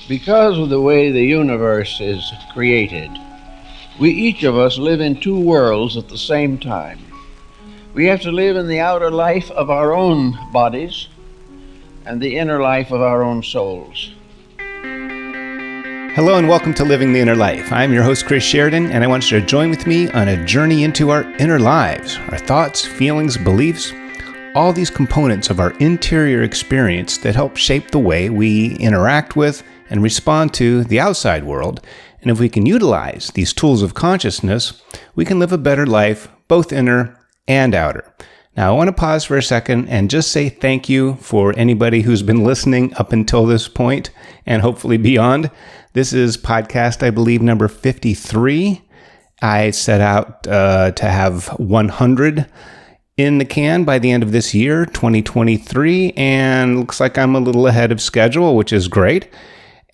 Because of the way the universe is created, we each of us live in two worlds at the same time. We have to live in the outer life of our own bodies and the inner life of our own souls. Hello and welcome to Living the Inner Life. I'm your host, Chris Sheridan, and I want you to join with me on a journey into our inner lives, our thoughts, feelings, beliefs, all these components of our interior experience that help shape the way we interact with and respond to the outside world. And if we can utilize these tools of consciousness, we can live a better life, both inner and outer. Now, I want to pause for a second and just say thank you for anybody who's been listening up until this point and hopefully beyond. This is podcast, I believe, number 53. I set out to have 100 in the can by the end of this year, 2023, and looks like I'm a little ahead of schedule, which is great.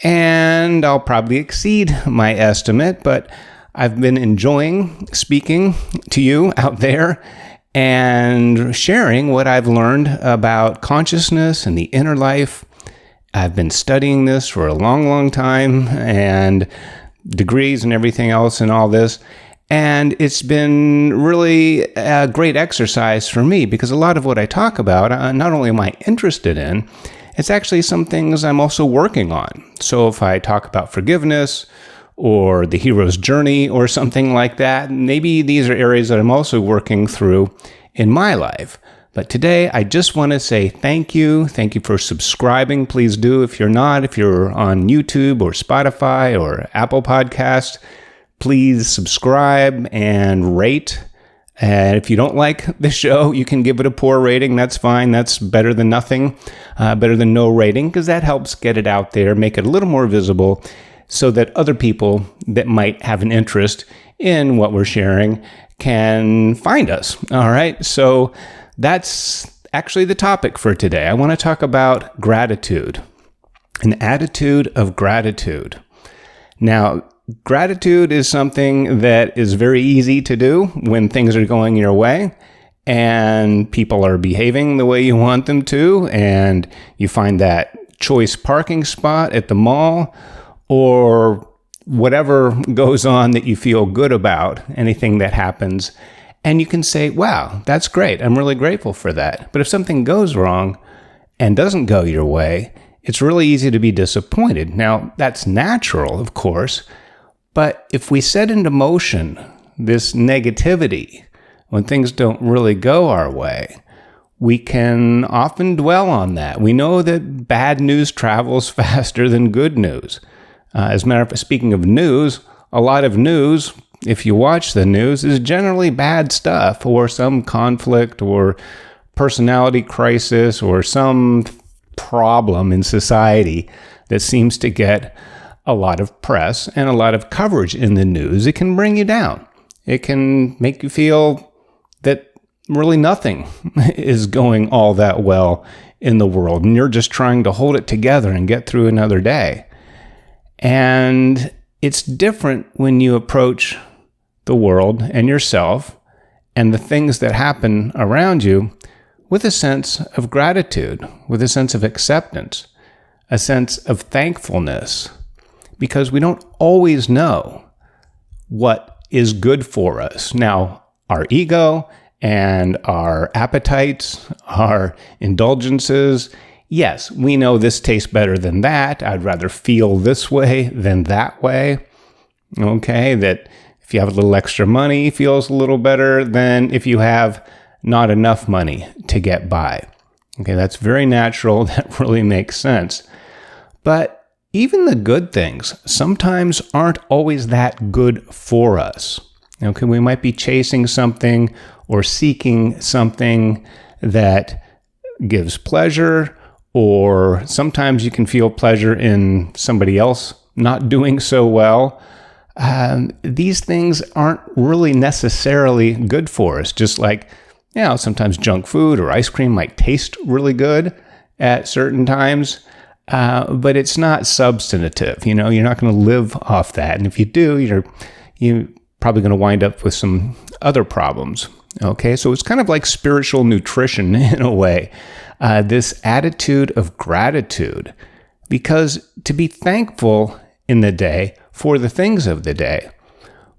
And I'll probably exceed my estimate, but I've been enjoying speaking to you out there and sharing what I've learned about consciousness and the inner life. I've been studying this for a long, long time, and degrees and everything else and all this. And it's been really a great exercise for me because a lot of what I talk about, not only am I interested in, it's actually some things I'm also working on. So if I talk about forgiveness or the hero's journey or something like that, maybe these are areas that I'm also working through in my life. But today, I just want to say thank you. Thank you for subscribing. Please do. If you're not, if you're on YouTube or Spotify or Apple Podcasts, please subscribe and rate. And if you don't like the show, you can give it a poor rating. That's fine. That's better than nothing, better than no rating, because that helps get it out there, make it a little more visible so that other people that might have an interest in what we're sharing can find us. All right. So that's actually the topic for today. I want to talk about gratitude, an attitude of gratitude. Now, gratitude is something that is very easy to do when things are going your way and people are behaving the way you want them to, and you find that choice parking spot at the mall or whatever goes on that you feel good about, anything that happens, and you can say, wow, that's great. I'm really grateful for that. But if something goes wrong and doesn't go your way, it's really easy to be disappointed. Now, that's natural, of course. But if we set into motion this negativity when things don't really go our way, we can often dwell on that. We know that bad news travels faster than good news. As a matter of fact, speaking of news, a lot of news, if you watch the news, is generally bad stuff or some conflict or personality crisis or some problem in society that seems to get a lot of press and a lot of coverage in the news. It can bring you down. It can make you feel that really nothing is going all that well in the world, and you're just trying to hold it together and get through another day. And it's different when you approach the world and yourself and the things that happen around you with a sense of gratitude, with a sense of acceptance, a sense of thankfulness, because we don't always know what is good for us. Now, our ego and our appetites, our indulgences, yes, we know this tastes better than that. I'd rather feel this way than that way. Okay, that if you have a little extra money, feels a little better than if you have not enough money to get by. Okay, that's very natural. That really makes sense. But even the good things sometimes aren't always that good for us. Okay, we might be chasing something or seeking something that gives pleasure, or sometimes you can feel pleasure in somebody else not doing so well. These things aren't really necessarily good for us. Just like, sometimes junk food or ice cream might taste really good at certain times, but it's not substantive. You're not going to live off that. And if you do, you're probably going to wind up with some other problems. Okay, so it's kind of like spiritual nutrition in a way. This attitude of gratitude Because to be thankful in the day for the things of the day,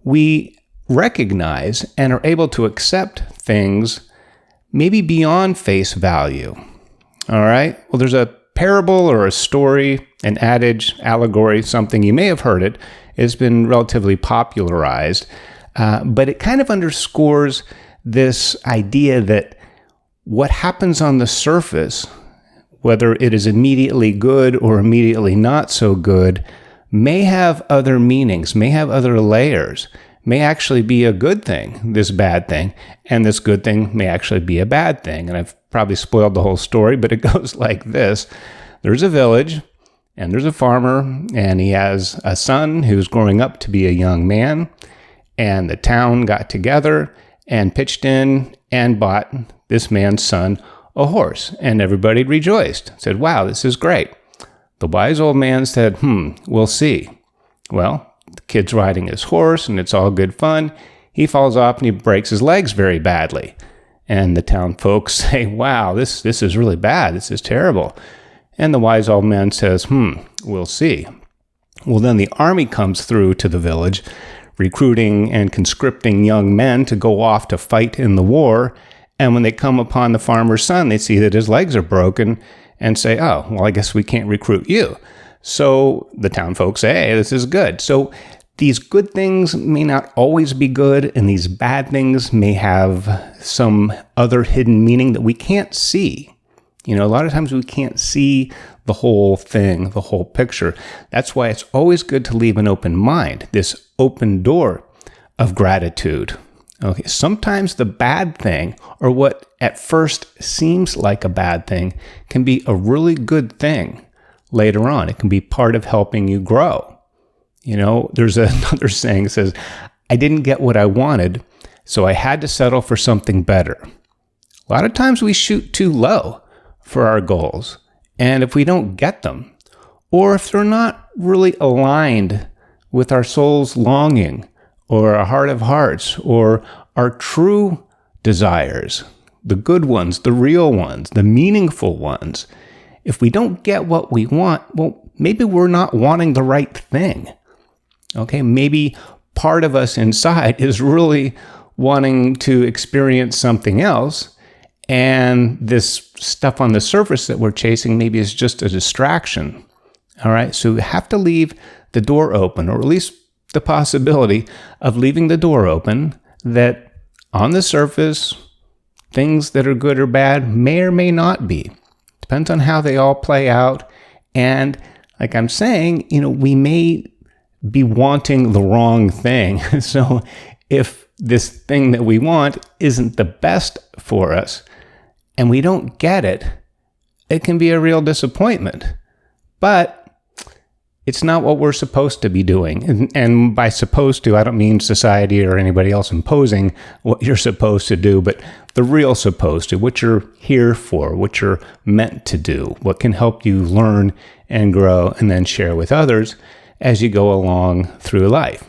we recognize and are able to accept things maybe beyond face value. All right? Well, there's a parable or a story, an adage, allegory, something, you may have heard it. It's been relatively popularized, but it kind of underscores this idea that what happens on the surface, whether it is immediately good or immediately not so good, may have other meanings, may have other layers, may actually be a good thing, this bad thing, and this good thing may actually be a bad thing. And I've probably spoiled the whole story, but it goes like this. There's a village, and there's a farmer, and he has a son who's growing up to be a young man, and the town got together and pitched in and bought this man's son a horse, and everybody rejoiced, said, wow, this is great. The wise old man said, we'll see. Well, the kid's riding his horse, and it's all good fun. He falls off, and he breaks his legs very badly. And the town folks say, wow, this is really bad. This is terrible. And the wise old man says, we'll see. Well, then the army comes through to the village, recruiting and conscripting young men to go off to fight in the war. And when they come upon the farmer's son, they see that his legs are broken and say, oh, well, I guess we can't recruit you. So the town folks say, hey, this is good. So these good things may not always be good, and these bad things may have some other hidden meaning that we can't see. You know, a lot of times we can't see the whole thing, the whole picture. That's why it's always good to leave an open mind, this open door of gratitude. Okay, sometimes the bad thing, or what at first seems like a bad thing, can be a really good thing later on. It can be part of helping you grow. You know, there's another saying that says, I didn't get what I wanted, so I had to settle for something better. A lot of times we shoot too low for our goals, and if we don't get them, or if they're not really aligned with our soul's longing, or our heart of hearts, or our true desires, the good ones, the real ones, the meaningful ones, if we don't get what we want, well, maybe we're not wanting the right thing. Okay, maybe part of us inside is really wanting to experience something else, and this stuff on the surface that we're chasing maybe is just a distraction. All right, so we have to leave the door open, or at least the possibility of leaving the door open, that on the surface, things that are good or bad may or may not be. Depends on how they all play out. And like I'm saying, you know, we may be wanting the wrong thing. So if this thing that we want isn't the best for us and we don't get it, it can be a real disappointment. But it's not what we're supposed to be doing. And by supposed to, I don't mean society or anybody else imposing what you're supposed to do, but the real supposed to, what you're here for, what you're meant to do, what can help you learn and grow and then share with others as you go along through life.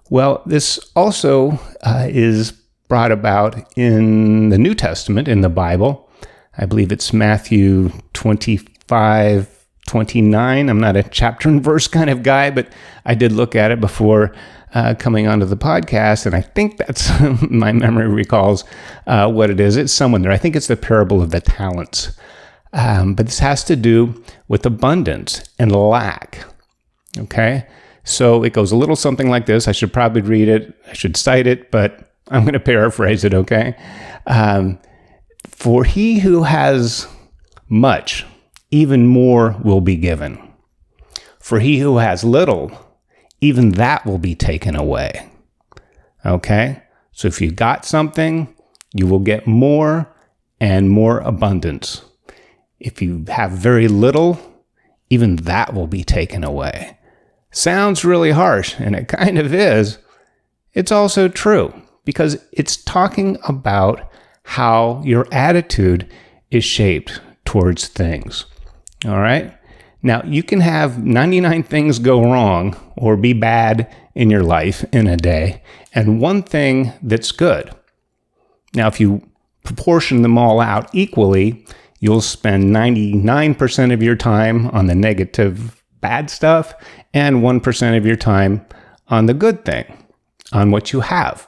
Well, this also is brought about in the New Testament, in the Bible. I believe it's Matthew 25:29. I'm not a chapter and verse kind of guy, but I did look at it before coming onto the podcast, and I think that's, my memory recalls what it is. It's someone there. I think it's the parable of the talents. But this has to do with abundance and lack. Okay? So it goes a little something like this. I should probably read it. I should cite it, but I'm going to paraphrase it, okay? For he who has much, even more will be given. For he who has little, even that will be taken away. Okay? So if you got something, you will get more and more abundance. If you have very little, even that will be taken away. Sounds really harsh, and it kind of is. It's also true, because it's talking about how your attitude is shaped towards things. All right? Now, you can have 99 things go wrong or be bad in your life in a day, and one thing that's good. Now, if you proportion them all out equally, you'll spend 99% of your time on the negative, bad stuff, and 1% of your time on the good thing, on what you have.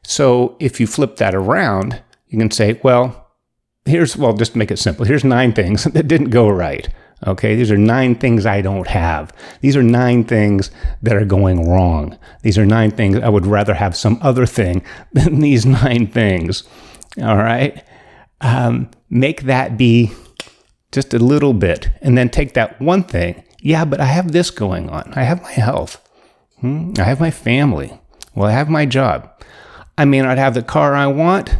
So if you flip that around, you can say, just to make it simple, here's 9 things that didn't go right. Okay, these are 9 things I don't have. These are 9 things that are going wrong. These are 9 things I would rather have some other thing than these 9 things. All right, make that be just a little bit, and then take that one thing. Yeah, but I have this going on. I have my health. I have my family. Well, I have my job. I may not have the car I want.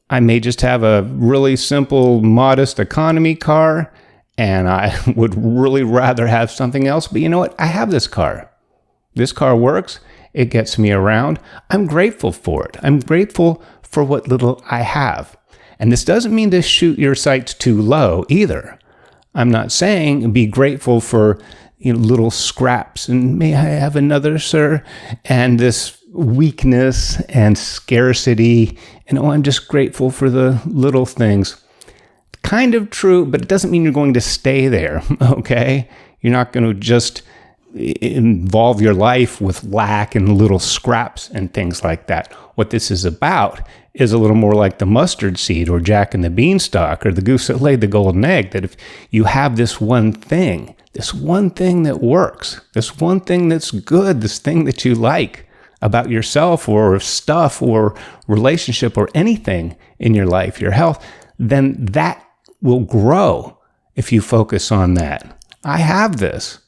I may just have a really simple, modest economy car, and I would really rather have something else. But you know what? I have this car. This car works. It gets me around. I'm grateful for it. I'm grateful for what little I have. And this doesn't mean to shoot your sights too low either. I'm not saying be grateful for little scraps and may I have another, sir? And this weakness and scarcity. And I'm just grateful for the little things. Kind of true, but it doesn't mean you're going to stay there, okay? You're not going to just involve your life with lack and little scraps and things like that. What this is about is a little more like the mustard seed or Jack and the Beanstalk or the goose that laid the golden egg, that if you have this one thing that works, this one thing that's good, this thing that you like about yourself or stuff or relationship or anything in your life, your health, then that will grow if you focus on that. I have this.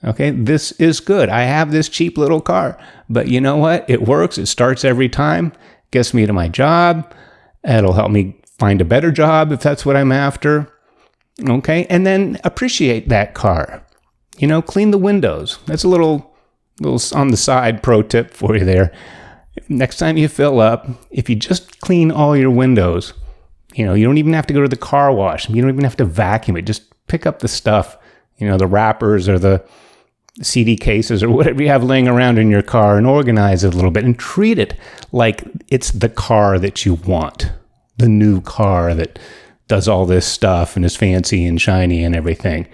Okay, this is good. I have this cheap little car, but you know what? It works. It starts every time, gets me to my job. It'll help me find a better job if that's what I'm after. Okay, and then appreciate that car. Clean the windows. That's a little on the side pro tip for you there. Next time you fill up, if you just clean all your windows, you don't even have to go to the car wash. You don't even have to vacuum it. Just pick up the stuff, the wrappers or the CD cases or whatever you have laying around in your car, and organize it a little bit and treat it like it's the car that you want, the new car that does all this stuff and is fancy and shiny and everything.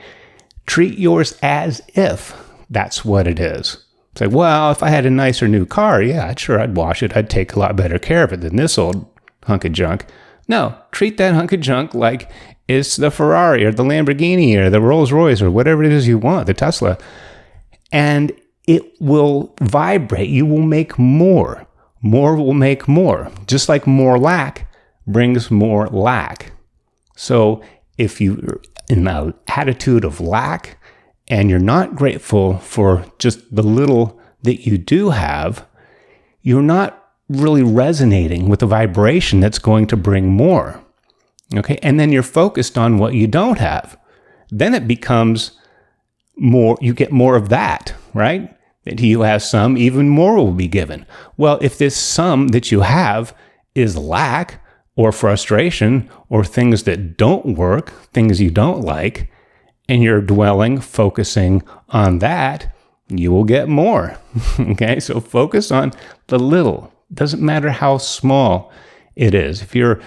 Treat yours as if that's what it is. Say, well, if I had a nicer new car, yeah, sure, I'd wash it. I'd take a lot better care of it than this old hunk of junk. No, treat that hunk of junk like it's the Ferrari or the Lamborghini or the Rolls Royce or whatever it is you want, the Tesla. And it will vibrate. You will make more. More will make more. Just like more lack brings more lack. So if you're in an attitude of lack and you're not grateful for just the little that you do have, you're not really resonating with the vibration that's going to bring more. Okay, and then you're focused on what you don't have. Then it becomes more, you get more of that, right? That you have some, even more will be given. Well, if this some that you have is lack or frustration or things that don't work, things you don't like, and you're focusing on that, you will get more. Okay, so focus on the little. Doesn't matter how small it is. If you're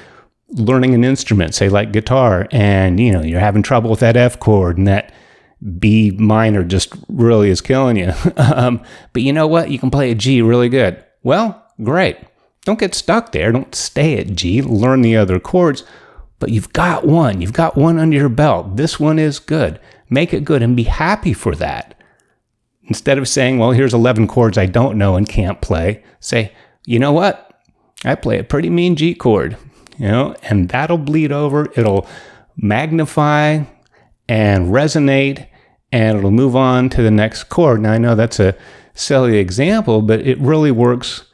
learning an instrument, say like guitar, and you're having trouble with that F chord and that B minor just really is killing you. But you know what? You can play a G really good. Well, great. Don't get stuck there. Don't stay at G. Learn the other chords. But you've got one. You've got one under your belt. This one is good. Make it good and be happy for that. Instead of saying, well, here's 11 chords I don't know and can't play, say, you know what? I play a pretty mean G chord, and that'll bleed over. It'll magnify and resonate, and it'll move on to the next chord. Now, I know that's a silly example, but it really works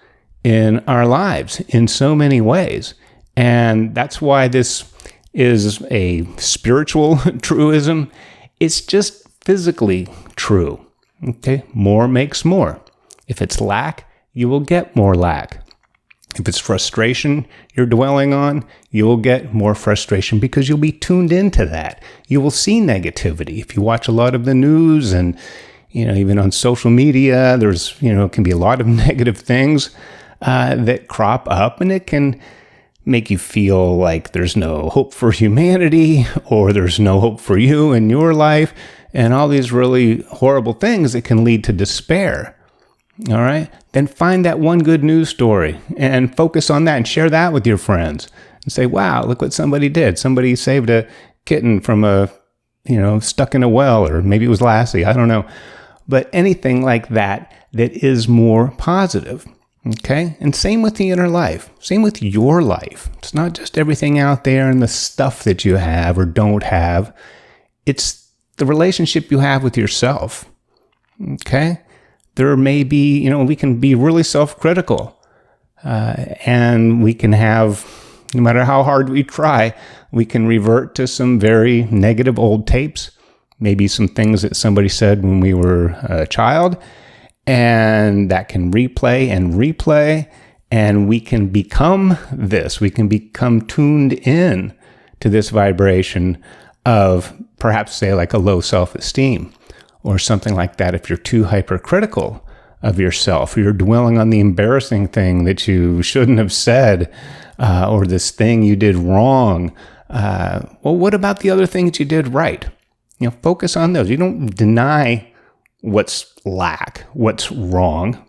in our lives in so many ways. And that's why this is a spiritual truism. It's just physically true. Okay, more makes more. If it's lack, you will get more lack. If it's frustration you're dwelling on, you will get more frustration because you'll be tuned into that. You will see negativity. If you watch a lot of the news and, even on social media, there's, can be a lot of negative things that crop up, and it can make you feel like there's no hope for humanity, or there's no hope for you in your life, and all these really horrible things that can lead to despair. All right? Then find that one good news story and focus on that and share that with your friends and say, wow, look what somebody did. Somebody saved a kitten from stuck in a well, or maybe it was Lassie. I don't know. But anything like that is more positive. Okay? And same with the inner life. Same with your life. It's not just everything out there and the stuff that you have or don't have. It's the relationship you have with yourself. Okay? There may be, we can be really self-critical. And we can have, no matter how hard we try, we can revert to some very negative old tapes. Maybe some things that somebody said when we were a child. And that can replay and replay, and we can become this. We can become tuned in to this vibration of perhaps, say, like a low self-esteem or something like that. If you're too hypercritical of yourself, or you're dwelling on the embarrassing thing that you shouldn't have said, or this thing you did wrong. Well, what about the other things you did right? Focus on those. You don't deny what's what's wrong,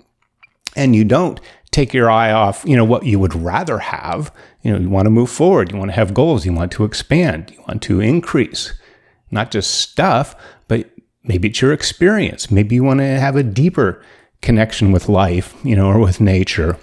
and you don't take your eye off, what you would rather have. You want to move forward, you want to have goals, you want to expand, you want to increase, not just stuff, but maybe it's your experience. Maybe you want to have a deeper connection with life, or with nature.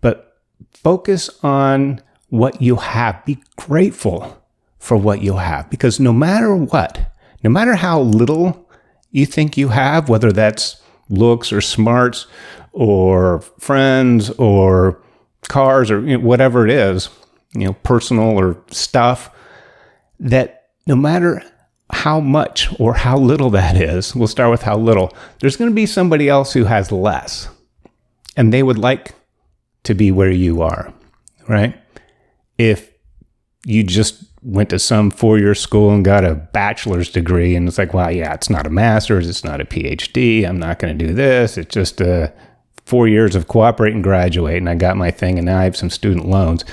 But focus on what you have. Be grateful for what you have, because no matter what, no matter how little you think you have, whether that's looks or smarts or friends or cars or whatever it is, personal or stuff, that no matter how much or how little that is, we'll start with how little, there's going to be somebody else who has less, and they would like to be where you are, right? If you just went to some 4-year school and got a bachelor's degree, and it's like, well, yeah, it's not a master's, it's not a PhD, I'm not going to do this, it's just 4 years of cooperate and graduate, and I got my thing, and now I have some student loans.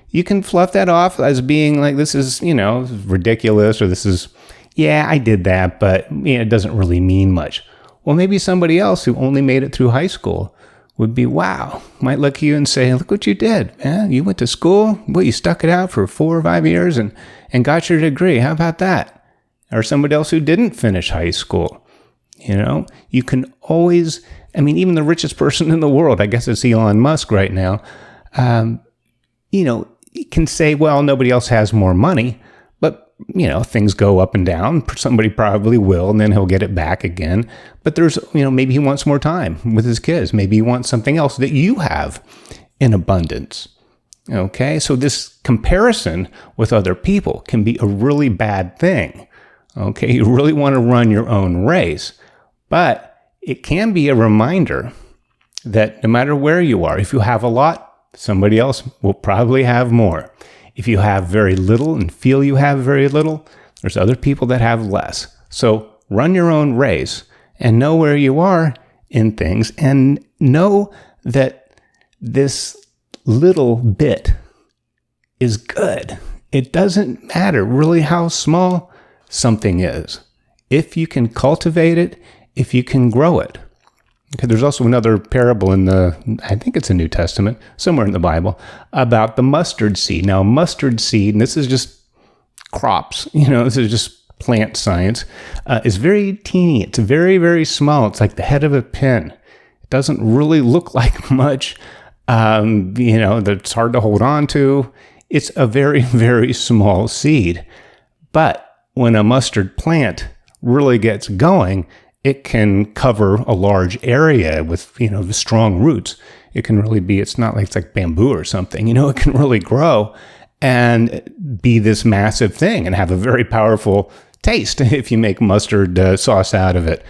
You can fluff that off as being like, this is, ridiculous, or this is, yeah, I did that, but it doesn't really mean much. Well, maybe somebody else who only made it through high school would be, wow, might look at you and say, look what you did, man. You went to school, you stuck it out for 4 or 5 years and got your degree. How about that? Or somebody else who didn't finish high school. You can always, even the richest person in the world, I guess it's Elon Musk right now, can say, well, nobody else has more money, but things go up and down. Somebody probably will, and then he'll get it back again. But there's, maybe he wants more time with his kids. Maybe he wants something else that you have in abundance. Okay, so this comparison with other people can be a really bad thing. Okay, you really want to run your own race, but it can be a reminder that no matter where you are, if you have a lot, somebody else will probably have more. If you have very little and feel you have very little, there's other people that have less. So run your own race and know where you are in things, and know that this little bit is good. It doesn't matter really how small something is. If you can cultivate it, if you can grow it. Okay, there's also another parable in I think it's a New Testament, somewhere in the Bible, about the mustard seed. Now, mustard seed, and this is just crops, this is just plant science, is very teeny. It's very, very small. It's like the head of a pin. It doesn't really look like much, that's hard to hold on to. It's a very, very small seed. But when a mustard plant really gets going, it can cover a large area with, the strong roots. It can really be, it's not like it's like bamboo or something, it can really grow and be this massive thing and have a very powerful taste if you make mustard sauce out of it.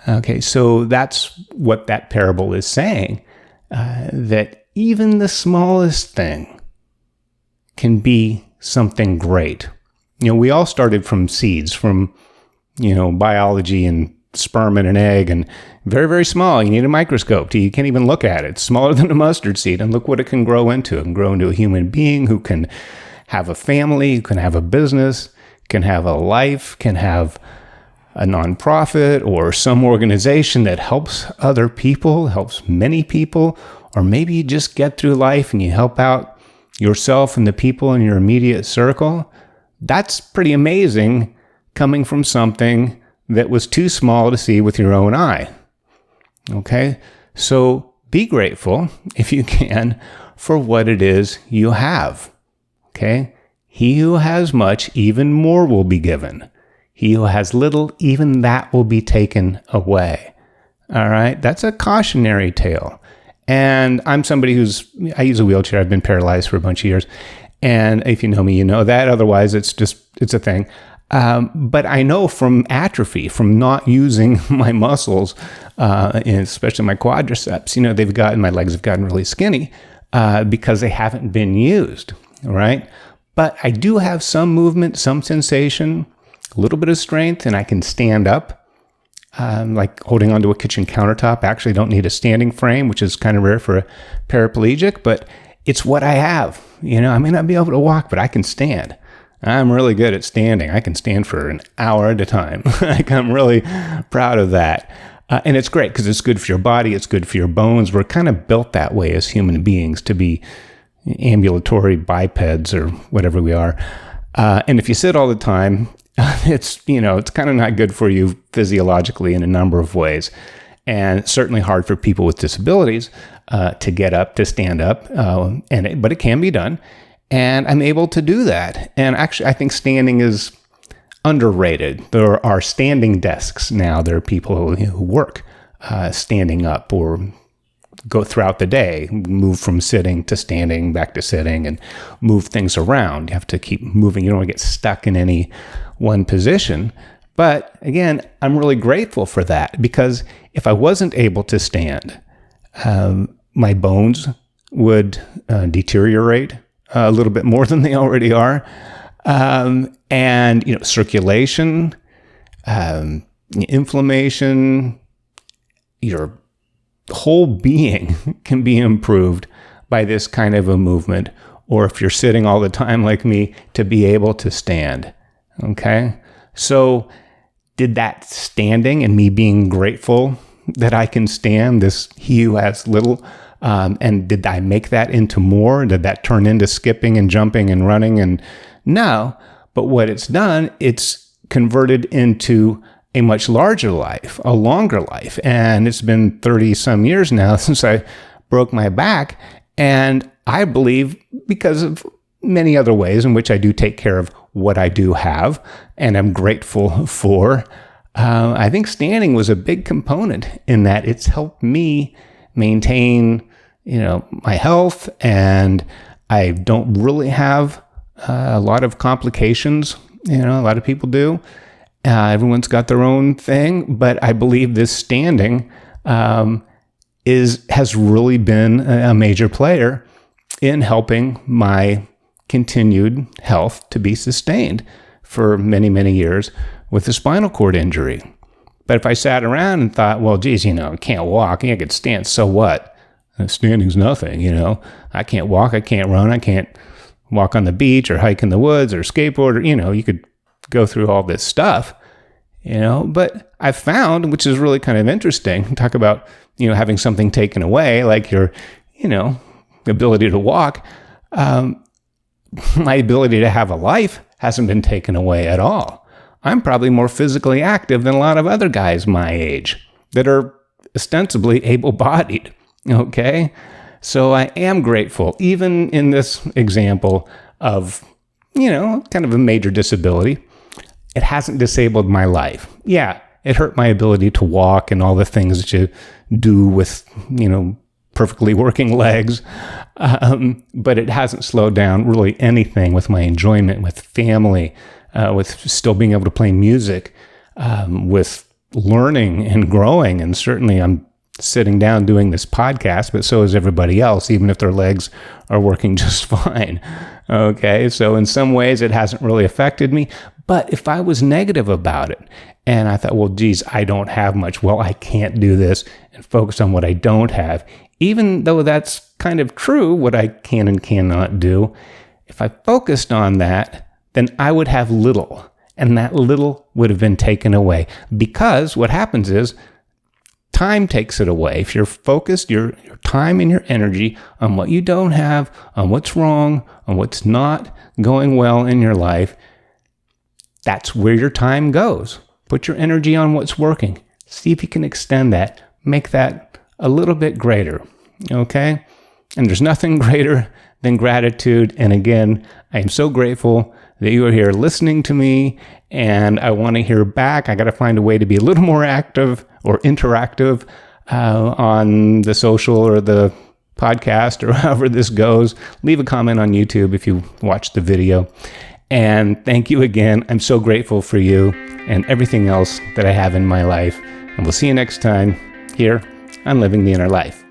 Okay, so that's what that parable is saying, that even the smallest thing can be something great. We all started from seeds, from, biology and sperm in an egg, and very, very small. You need a microscope. You can't even look at it. It's smaller than a mustard seed, and look what it can grow into. It can grow into a human being who can have a family, who can have a business, can have a life, can have a nonprofit or some organization that helps other people, helps many people, or maybe you just get through life and you help out yourself and the people in your immediate circle. That's pretty amazing coming from something that was too small to see with your own eye. Okay? So be grateful, if you can, for what it is you have. Okay? He who has much, even more will be given. He who has little, even that will be taken away. All right? That's a cautionary tale. And I'm somebody I use a wheelchair. I've been paralyzed for a bunch of years. And if you know me, you know that. Otherwise, it's a thing. But I know from atrophy, from not using my muscles, especially my quadriceps, my legs have gotten really skinny because they haven't been used, right? But I do have some movement, some sensation, a little bit of strength, and I can stand up. Like holding onto a kitchen countertop. I actually don't need a standing frame, which is kind of rare for a paraplegic, but it's what I have. I may not be able to walk, but I can stand. I'm really good at standing. I can stand for an hour at a time. I'm really proud of that. And it's great because it's good for your body. It's good for your bones. We're kind of built that way as human beings to be ambulatory bipeds or whatever we are. And if you sit all the time, it's kind of not good for you physiologically in a number of ways, and certainly hard for people with disabilities to get up, to stand up, but it can be done, and I'm able to do that. And actually, I think standing is underrated. There are standing desks now. There are people who work standing up or go throughout the day, move from sitting to standing, back to sitting, and move things around. You have to keep moving. You don't want to get stuck in any one position. But again, I'm really grateful for that, because if I wasn't able to stand, my bones would deteriorate a little bit more than they already are. And circulation, inflammation, your whole being can be improved by this kind of a movement, or if you're sitting all the time like me, to be able to stand. Okay? So did that standing and me being grateful that I can stand, this he who has little, and did I make that into more? Did that turn into skipping and jumping and running? And no, but what it's done, it's converted into a much larger life, a longer life. And it's been 30 some years now since I broke my back. And I believe, because of many other ways in which I do take care of what I do have and I'm grateful for, I think standing was a big component in that. It's helped me maintain, my health, and I don't really have a lot of complications. A lot of people do. Everyone's got their own thing, but I believe this standing has really been a major player in helping my continued health to be sustained for many, many years with a spinal cord injury. But if I sat around and thought, well, geez, I can't walk, I could stand, so what? Standing's nothing, I can't walk, I can't run, I can't walk on the beach or hike in the woods or skateboard, or, you could go through all this stuff, but I've found, which is really kind of interesting, talk about, having something taken away, like your, ability to walk. My ability to have a life hasn't been taken away at all. I'm probably more physically active than a lot of other guys my age that are ostensibly able-bodied, okay? So I am grateful, even in this example of, kind of a major disability. It hasn't disabled my life. Yeah, it hurt my ability to walk and all the things that you do with, perfectly working legs. But it hasn't slowed down really anything with my enjoyment, with family, with still being able to play music, with learning and growing. And certainly I'm sitting down doing this podcast, but so is everybody else, even if their legs are working just fine. Okay, so in some ways it hasn't really affected me. But if I was negative about it And I thought, well, geez, I don't have much. Well, I can't do this and focus on what I don't have. Even though that's kind of true, what I can and cannot do, if I focused on that, then I would have little. And that little would have been taken away. Because what happens is time takes it away. If you're focused, your time and your energy on what you don't have, on what's wrong, on what's not going well in your life, that's where your time goes. Put your energy on what's working. See if you can extend that. Make that a little bit greater. Okay? And there's nothing greater than gratitude. And again, I am so grateful that you are here listening to me, and I want to hear back. I got to find a way to be a little more active or interactive on the social or the podcast or however this goes. Leave a comment on YouTube if you watch the video. And thank you again. I'm so grateful for you and everything else that I have in my life. And we'll see you next time here on Living the Inner Life.